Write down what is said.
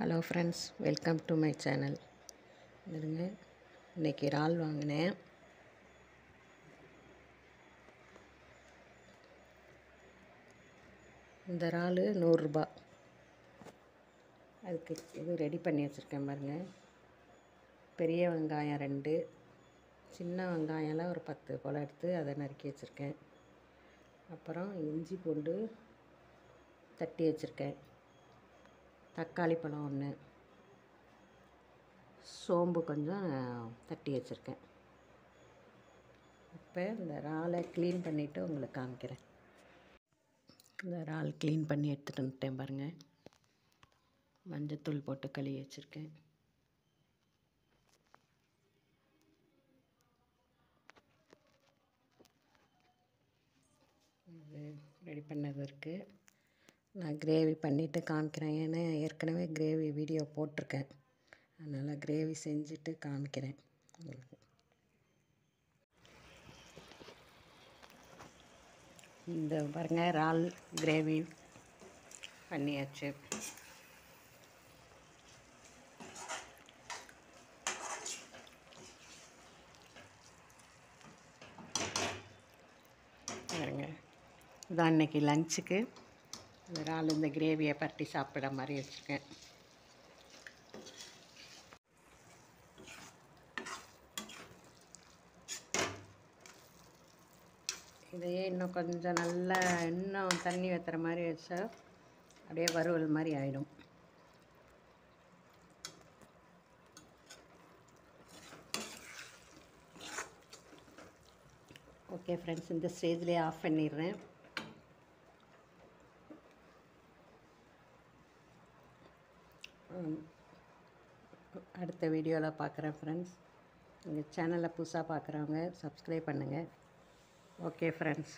Hello friends, welcome to my channel. இருங்க, இன்றைக்கி இறால் வாங்கினேன். இந்த இறால் 100 ரூபா. அதுக்கு இது ரெடி பண்ணி வச்சுருக்கேன் பாருங்கள். பெரிய வெங்காயம் 2, சின்ன வெங்காயம்லாம் ஒரு 10 போல் எடுத்து அதை நறுக்கி வச்சுருக்கேன். அப்புறம் இஞ்சி பூண்டு தட்டி வச்சுருக்கேன். தக்காளி பழம் 1, சோம்பு கொஞ்சம் தட்டி வச்சுருக்கேன். இப்போ இந்த இறாலை க்ளீன் பண்ணிவிட்டு உங்களுக்கு காமிக்கிறேன். இந்த இறால் க்ளீன் பண்ணி எடுத்துகிட்டு வந்துட்டேன் பாருங்கள். மஞ்சத்தூள் போட்டு கழுவி வச்சுருக்கேன். இது ரெடி பண்ணது இருக்குது. நான் கிரேவி பண்ணிவிட்டு காமிக்கிறேன். ஏன்னா ஏற்கனவே கிரேவி வீடியோ போட்டிருக்கேன். அதனால் கிரேவி செஞ்சுட்டு காமிக்கிறேன் உங்களுக்கு. இந்த பாருங்கள், இறால் கிரேவி பண்ணியாச்சு. பாருங்க, இதான் இன்றைக்கி லஞ்சுக்கு இறால் இந்த கிரேவியை பரட்டி சாப்பிட்ற மாதிரி வச்சுருக்கேன். இதையே இன்னும் கொஞ்சம் நல்லா இன்னும் தண்ணி ஊற்றுற மாதிரி வச்சா அப்படியே வறுவல் மாதிரி ஆகிடும். ஓகே ஃப்ரெண்ட்ஸ், இந்த ஸ்டேஜ்லேயே ஆஃப் பண்ணிடுறேன். அடுத்த வீடியோவில் பார்க்குறேன் ஃப்ரெண்ட்ஸ். எங்கள் சேனலை புதுசாக பார்க்குறவங்க சப்ஸ்கிரைப் பண்ணுங்கள். Okay friends.